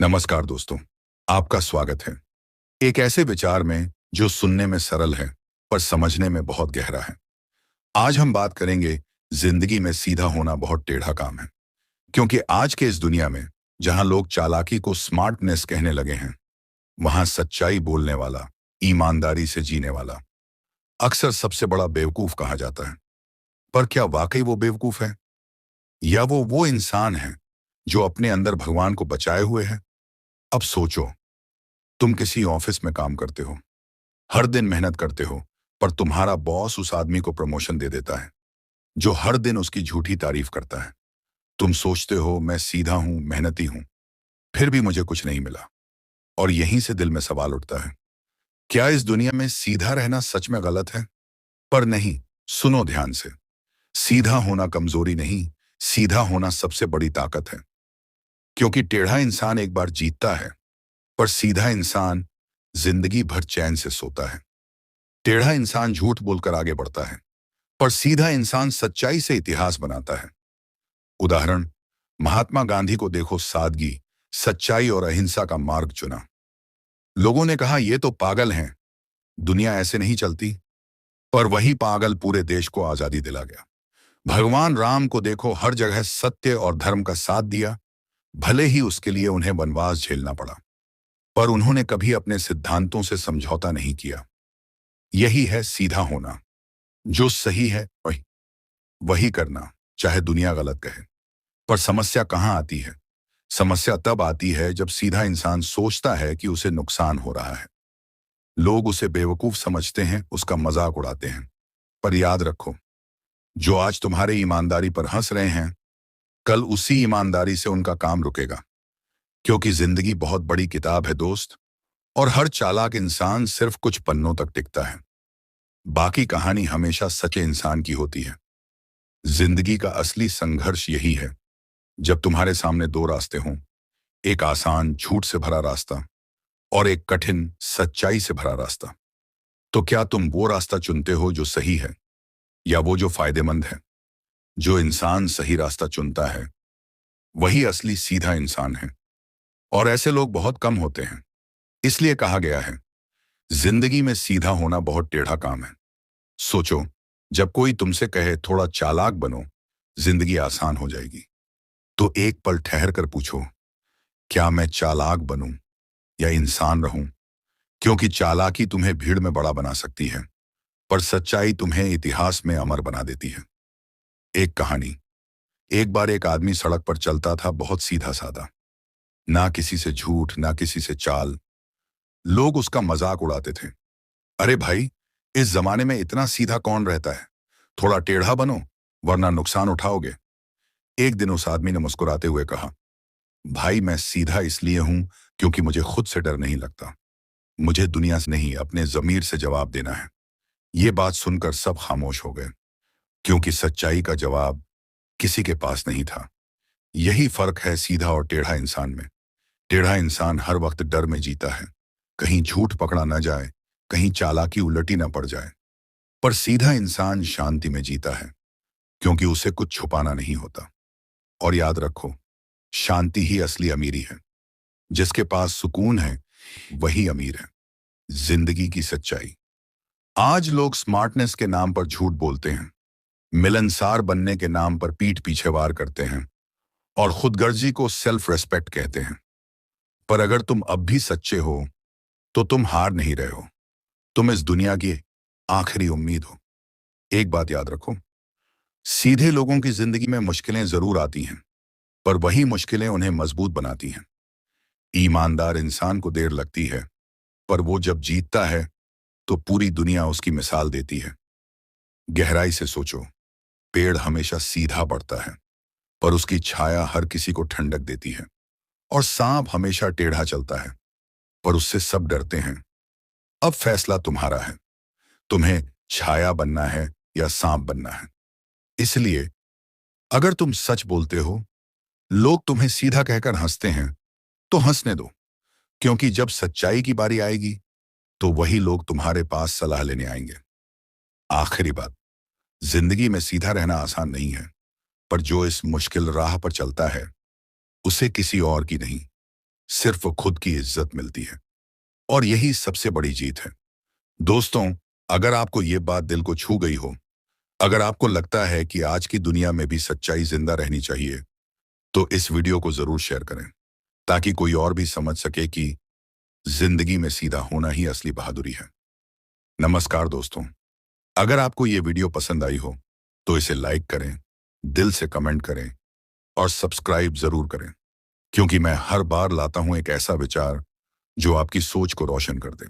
नमस्कार दोस्तों, आपका स्वागत है एक ऐसे विचार में जो सुनने में सरल है पर समझने में बहुत गहरा है। आज हम बात करेंगे जिंदगी में सीधा होना बहुत टेढ़ा काम है, क्योंकि आज के इस दुनिया में जहां लोग चालाकी को स्मार्टनेस कहने लगे हैं, वहां सच्चाई बोलने वाला, ईमानदारी से जीने वाला अक्सर सबसे बड़ा बेवकूफ कहा जाता है। पर क्या वाकई वो बेवकूफ है, या वो इंसान है जो अपने अंदर भगवान को बचाए हुए है? अब सोचो, तुम किसी ऑफिस में काम करते हो, हर दिन मेहनत करते हो, पर तुम्हारा बॉस उस आदमी को प्रमोशन दे देता है जो हर दिन उसकी झूठी तारीफ करता है। तुम सोचते हो मैं सीधा हूं, मेहनती हूं, फिर भी मुझे कुछ नहीं मिला। और यहीं से दिल में सवाल उठता है, क्या इस दुनिया में सीधा रहना सच में गलत है? पर नहीं, सुनो ध्यान से। सीधा होना कमजोरी नहीं, सीधा होना सबसे बड़ी ताकत है। क्योंकि टेढ़ा इंसान एक बार जीतता है, पर सीधा इंसान जिंदगी भर चैन से सोता है। टेढ़ा इंसान झूठ बोलकर आगे बढ़ता है, पर सीधा इंसान सच्चाई से इतिहास बनाता है। उदाहरण, महात्मा गांधी को देखो, सादगी, सच्चाई और अहिंसा का मार्ग चुना। लोगों ने कहा ये तो पागल हैं, दुनिया ऐसे नहीं चलती। पर वही पागल पूरे देश को आजादी दिला गया। भगवान राम को देखो, हर जगह सत्य और धर्म का साथ दिया, भले ही उसके लिए उन्हें वनवास झेलना पड़ा। पर उन्होंने कभी अपने सिद्धांतों से समझौता नहीं किया। यही है सीधा होना। जो सही है वही वही करना, चाहे दुनिया गलत कहे। पर समस्या कहाँ आती है? समस्या तब आती है जब सीधा इंसान सोचता है कि उसे नुकसान हो रहा है। लोग उसे बेवकूफ समझते हैं, उसका मजाक उड़ाते हैं। पर याद रखो, जो आज तुम्हारे ईमानदारी पर हंस रहे हैं, कल उसी ईमानदारी से उनका काम रुकेगा। क्योंकि जिंदगी बहुत बड़ी किताब है दोस्त, और हर चालाक इंसान सिर्फ कुछ पन्नों तक टिकता है। बाकी कहानी हमेशा सच्चे इंसान की होती है। जिंदगी का असली संघर्ष यही है, जब तुम्हारे सामने दो रास्ते हों, एक आसान झूठ से भरा रास्ता और एक कठिन सच्चाई से भरा रास्ता। तो क्या तुम वो रास्ता चुनते हो जो सही है, या वो जो फायदेमंद है? जो इंसान सही रास्ता चुनता है, वही असली सीधा इंसान है। और ऐसे लोग बहुत कम होते हैं। इसलिए कहा गया है, जिंदगी में सीधा होना बहुत टेढ़ा काम है। सोचो, जब कोई तुमसे कहे थोड़ा चालाक बनो, जिंदगी आसान हो जाएगी, तो एक पल ठहर कर पूछो, क्या मैं चालाक बनूं या इंसान रहूं? क्योंकि चालाकी तुम्हें भीड़ में बड़ा बना सकती है, पर सच्चाई तुम्हें इतिहास में अमर बना देती है। एक कहानी। एक बार एक आदमी सड़क पर चलता था, बहुत सीधा साधा, ना किसी से झूठ, ना किसी से चाल। लोग उसका मजाक उड़ाते थे, अरे भाई, इस जमाने में इतना सीधा कौन रहता है, थोड़ा टेढ़ा बनो वरना नुकसान उठाओगे। एक दिन उस आदमी ने मुस्कुराते हुए कहा, भाई मैं सीधा इसलिए हूं क्योंकि मुझे खुद से डर नहीं लगता। मुझे दुनिया से नहीं, अपने जमीर से जवाब देना है। ये बात सुनकर सब खामोश हो गए, क्योंकि सच्चाई का जवाब किसी के पास नहीं था। यही फर्क है सीधा और टेढ़ा इंसान में। टेढ़ा इंसान हर वक्त डर में जीता है, कहीं झूठ पकड़ा न जाए, कहीं चालाकी उलटी न पड़ जाए। पर सीधा इंसान शांति में जीता है, क्योंकि उसे कुछ छुपाना नहीं होता। और याद रखो, शांति ही असली अमीरी है। जिसके पास सुकून है वही अमीर है। जिंदगी की सच्चाई। आज लोग स्मार्टनेस के नाम पर झूठ बोलते हैं, मिलनसार बनने के नाम पर पीठ पीछे वार करते हैं, और खुदगर्जी को सेल्फ रेस्पेक्ट कहते हैं। पर अगर तुम अब भी सच्चे हो, तो तुम हार नहीं रहे हो, तुम इस दुनिया की आखिरी उम्मीद हो। एक बात याद रखो, सीधे लोगों की जिंदगी में मुश्किलें जरूर आती हैं, पर वही मुश्किलें उन्हें मजबूत बनाती हैं। ईमानदार इंसान को देर लगती है, पर वो जब जीतता है तो पूरी दुनिया उसकी मिसाल देती है। गहराई से सोचो, पेड़ हमेशा सीधा बढ़ता है, पर उसकी छाया हर किसी को ठंडक देती है। और सांप हमेशा टेढ़ा चलता है, पर उससे सब डरते हैं। अब फैसला तुम्हारा है, तुम्हें छाया बनना है या सांप बनना है। इसलिए अगर तुम सच बोलते हो, लोग तुम्हें सीधा कहकर हंसते हैं, तो हंसने दो। क्योंकि जब सच्चाई की बारी आएगी, तो वही लोग तुम्हारे पास सलाह लेने आएंगे। आखिरी बात, जिंदगी में सीधा रहना आसान नहीं है, पर जो इस मुश्किल राह पर चलता है, उसे किसी और की नहीं, सिर्फ खुद की इज्जत मिलती है। और यही सबसे बड़ी जीत है। दोस्तों, अगर आपको ये बात दिल को छू गई हो, अगर आपको लगता है कि आज की दुनिया में भी सच्चाई जिंदा रहनी चाहिए, तो इस वीडियो को जरूर शेयर करें, ताकि कोई और भी समझ सके कि जिंदगी में सीधा होना ही असली बहादुरी है। नमस्कार दोस्तों, अगर आपको ये वीडियो पसंद आई हो, तो इसे लाइक करें, दिल से कमेंट करें और सब्सक्राइब जरूर करें, क्योंकि मैं हर बार लाता हूं एक ऐसा विचार जो आपकी सोच को रोशन कर दे।